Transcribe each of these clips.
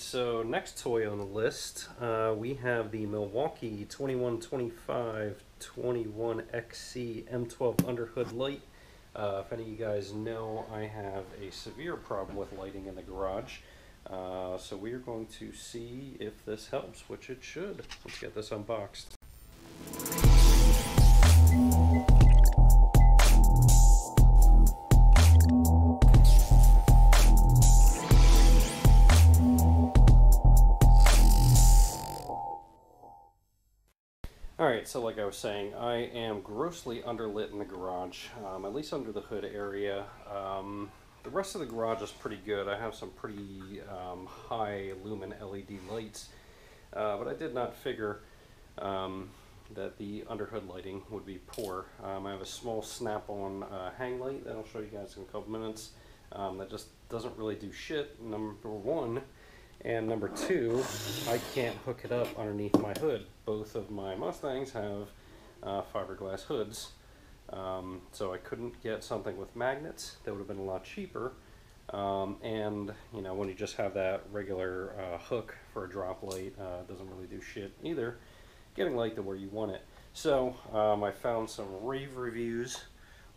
so next toy on the list, we have the Milwaukee 2125 21XC M12 underhood light. If any of you guys know, I have a severe problem with lighting in the garage. So we are going to see if this helps, which it should. Let's get this unboxed. Alright, so like I was saying, I am grossly underlit in the garage, at least under the hood area. The rest of the garage is pretty good. I have some pretty high lumen LED lights, but I did not figure that the underhood lighting would be poor. I have a small snap-on hang light that I'll show you guys in a couple minutes that just doesn't really do shit, number one. And number two, I can't hook it up underneath my hood. Both of my Mustangs have fiberglass hoods, so I couldn't get something with magnets. That would have been a lot cheaper. And you know, when you just have that regular hook for a drop light, it doesn't really do shit either, getting light to where you want it. So I found some rave reviews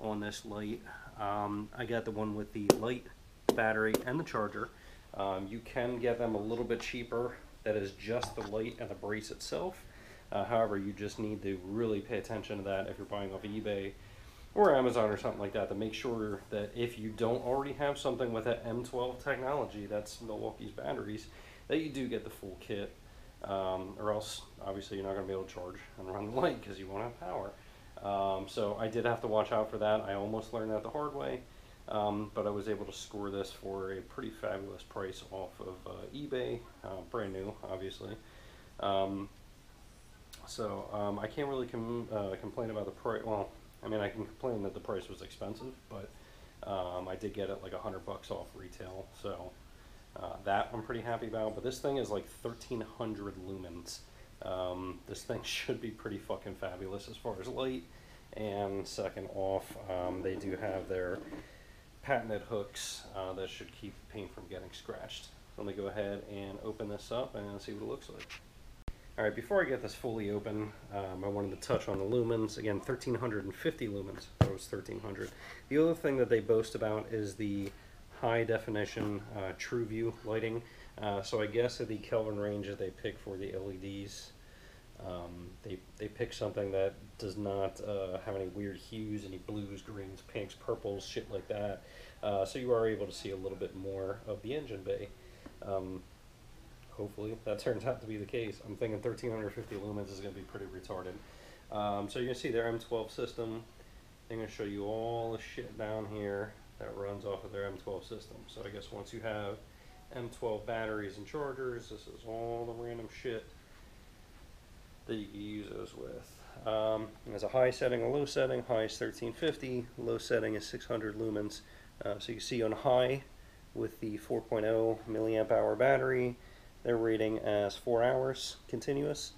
on this light. I got the one with the light, battery, and the charger. You can get them a little bit cheaper. That is just the light and the brace itself. However, you just need to really pay attention to that if you're buying off eBay or Amazon or something like that, to make sure that if you don't already have something with that M12 technology, that's Milwaukee's batteries, that you do get the full kit, or else obviously you're not going to be able to charge and run the light because you won't have power. So I did have to watch out for that. I almost learned that the hard way. But I was able to score this for a pretty fabulous price off of eBay, brand new, obviously. I can't really complain about the price. Well, I mean, I can complain that the price was expensive, but I did get it like $100 off retail, so that I'm pretty happy about. But this thing is like 1,300 lumens. This thing should be pretty fucking fabulous as far as light. And second off, they do have their patented hooks that should keep paint from getting scratched. Let me go ahead and open this up and see what it looks like. Alright, before I get this fully open, I wanted to touch on the lumens. Again, 1,350 lumens. That was 1,300. The other thing that they boast about is the high definition true view lighting. So I guess at the Kelvin range that they pick for the LEDs, they pick something that does not have any weird hues, any blues, greens, pinks, purples, shit like that. So you are able to see a little bit more of the engine bay. Hopefully that turns out to be the case. I'm thinking 1,350 lumens is going to be pretty retarded. So you can see their M12 system. I'm going to show you all the shit down here that runs off of their M12 system. So I guess once you have M12 batteries and chargers, this is all the random shit that you can use those with. There's a high setting, a low setting. High is 1350, low setting is 600 lumens. So you can see on high with the 4.0 milliamp hour battery, they're rating as 4 hours continuous,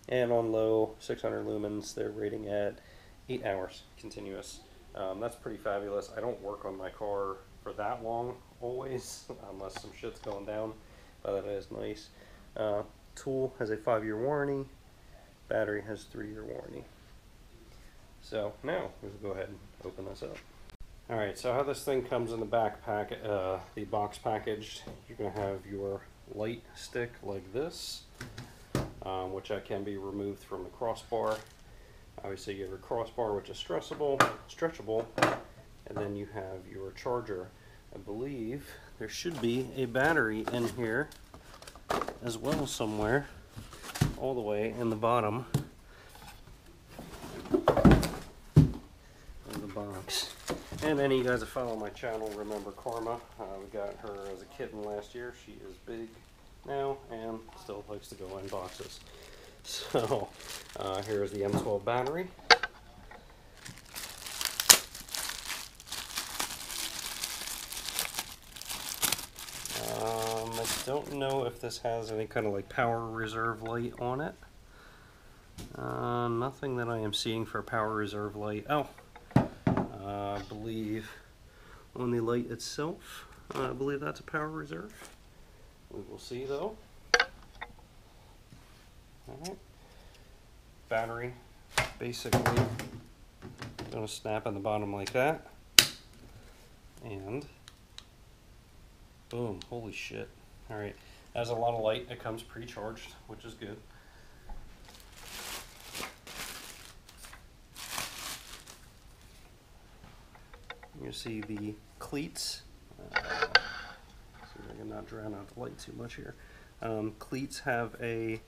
and on low 600 lumens, they're rating at 8 hours continuous. That's pretty fabulous. I don't work on my car for that long always, unless some shit's going down, but that is nice. Tool has a 5-year warranty. Battery has 3-year warranty. So now we'll go ahead and open this up. Alright, so how this thing comes in the backpack, the box packaged, you're going to have your light stick like this, which can be removed from the crossbar. Obviously you have your crossbar, which is stretchable, and then you have your charger. I believe there should be a battery in here as well somewhere, all the way in the bottom of the box. And any of you guys that follow my channel remember Karma. We got her as a kitten last year. She is big now and still likes to go in boxes. So here's the M12 battery. I don't know if this has any kind of like power reserve light on it. Nothing that I am seeing for power reserve light. Oh, I believe on the light itself, I believe that's a power reserve. We will see though. Alright. Battery basically going to snap on the bottom like that. And boom, holy shit. Alright, has a lot of light. It comes pre-charged, which is good. You see the cleats. See if I can not drown out the light too much here. Cleats have a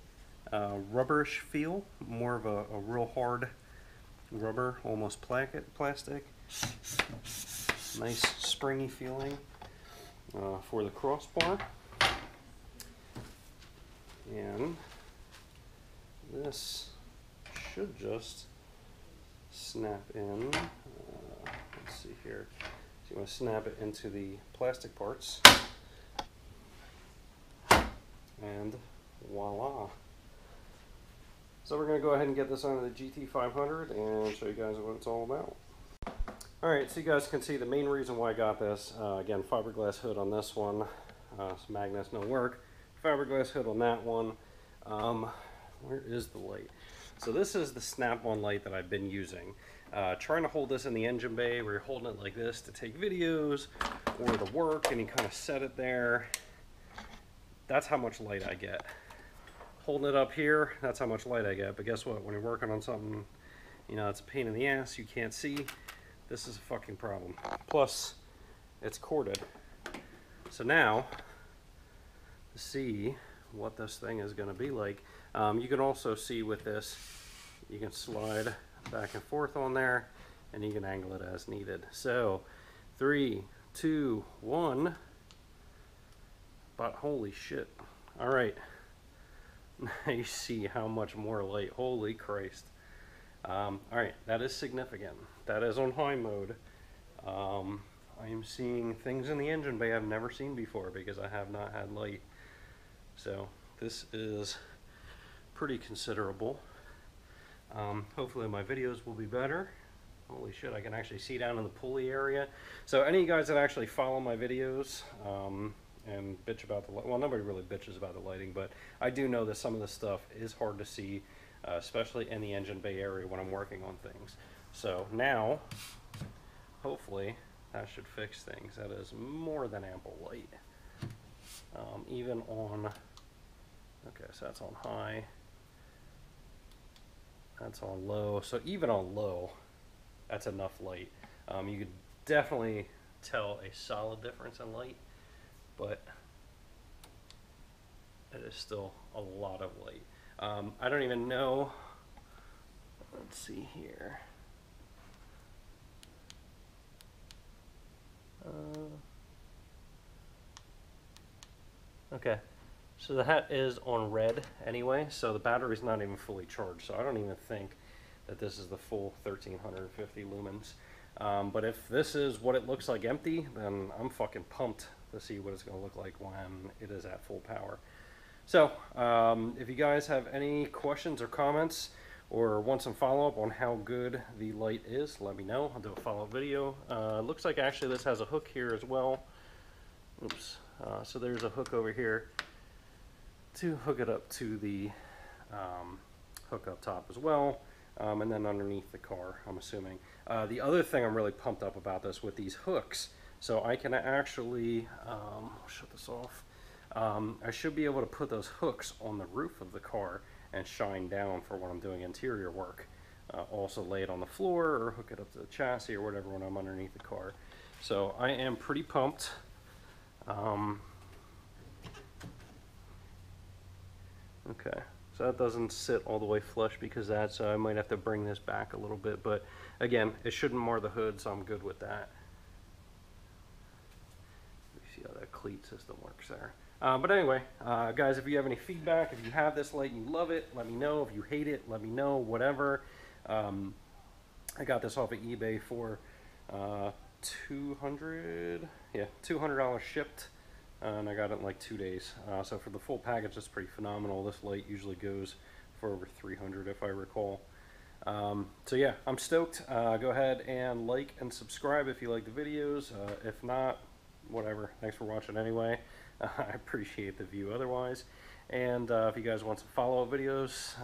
rubberish feel, more of a real hard rubber, almost plastic. Nice springy feeling for the crossbar. And this should just snap in. Let's see here. So you want to snap it into the plastic parts. And voila. So we're going to go ahead and get this onto the GT500 and show you guys what it's all about. Alright, so you guys can see the main reason why I got this. Again, fiberglass hood on this one. Some magnets no work. Fiberglass hood on that one. Where is the light? So this is the snap-on light that I've been using. Trying to hold this in the engine bay where you're holding it like this to take videos or to work, and you kind of set it there. That's how much light I get. Holding it up here, that's how much light I get. But guess what? When you're working on something, you know, it's a pain in the ass, you can't see. This is a fucking problem. Plus, it's corded. So now, to see what this thing is going to be like, you can also see with this, you can slide back and forth on there, and you can angle it as needed. So, 3, 2, 1. But holy shit. Alright. Now you see how much more light. Holy Christ. Alright, that is significant. That is on high mode. I am seeing things in the engine bay I've never seen before because I have not had light. So this is pretty considerable. Hopefully my videos will be better. Holy shit, I can actually see down in the pulley area. So any of you guys that actually follow my videos and bitch about the light, well, nobody really bitches about the lighting, but I do know that some of this stuff is hard to see, especially in the engine bay area when I'm working on things. So now, hopefully, that should fix things. That is more than ample light. Even on, okay, so that's on high. That's on low. So even on low, that's enough light. You could definitely tell a solid difference in light, but it is still a lot of light. I don't even know. Let's see here. Okay, so the hat is on red anyway, so the battery's not even fully charged, so I don't even think that this is the full 1350 lumens. But if this is what it looks like empty, then I'm fucking pumped to see what it's going to look like when it is at full power. So, if you guys have any questions or comments, or want some follow-up on how good the light is, let me know. I'll do a follow-up video. Looks like actually this has a hook here as well. Oops. So there's a hook over here to hook it up to the hook up top as well, and then underneath the car, I'm assuming. The other thing I'm really pumped up about this with these hooks, so I can actually, I'll shut this off, I should be able to put those hooks on the roof of the car and shine down for when I'm doing interior work. Also lay it on the floor or hook it up to the chassis or whatever when I'm underneath the car. So I am pretty pumped. Okay, so that doesn't sit all the way flush because that's, I might have to bring this back a little bit, but again, it shouldn't mar the hood, so I'm good with that. You see how that cleat system works there. But anyway, guys, if you have any feedback, if you have this light and you love it, let me know. If you hate it, let me know, whatever. I got this off of eBay for $200 shipped, and I got it in like 2 days. So for the full package, that's pretty phenomenal. This light usually goes for over $300 if I recall. So yeah, I'm stoked. Go ahead and like and subscribe if you like the videos. If not, whatever. Thanks for watching anyway. I appreciate the view otherwise. And if you guys want some follow-up videos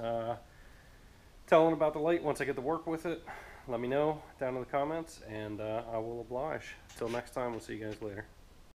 telling about the light once I get to work with it, let me know down in the comments, and I will oblige. Until next time, we'll see you guys later.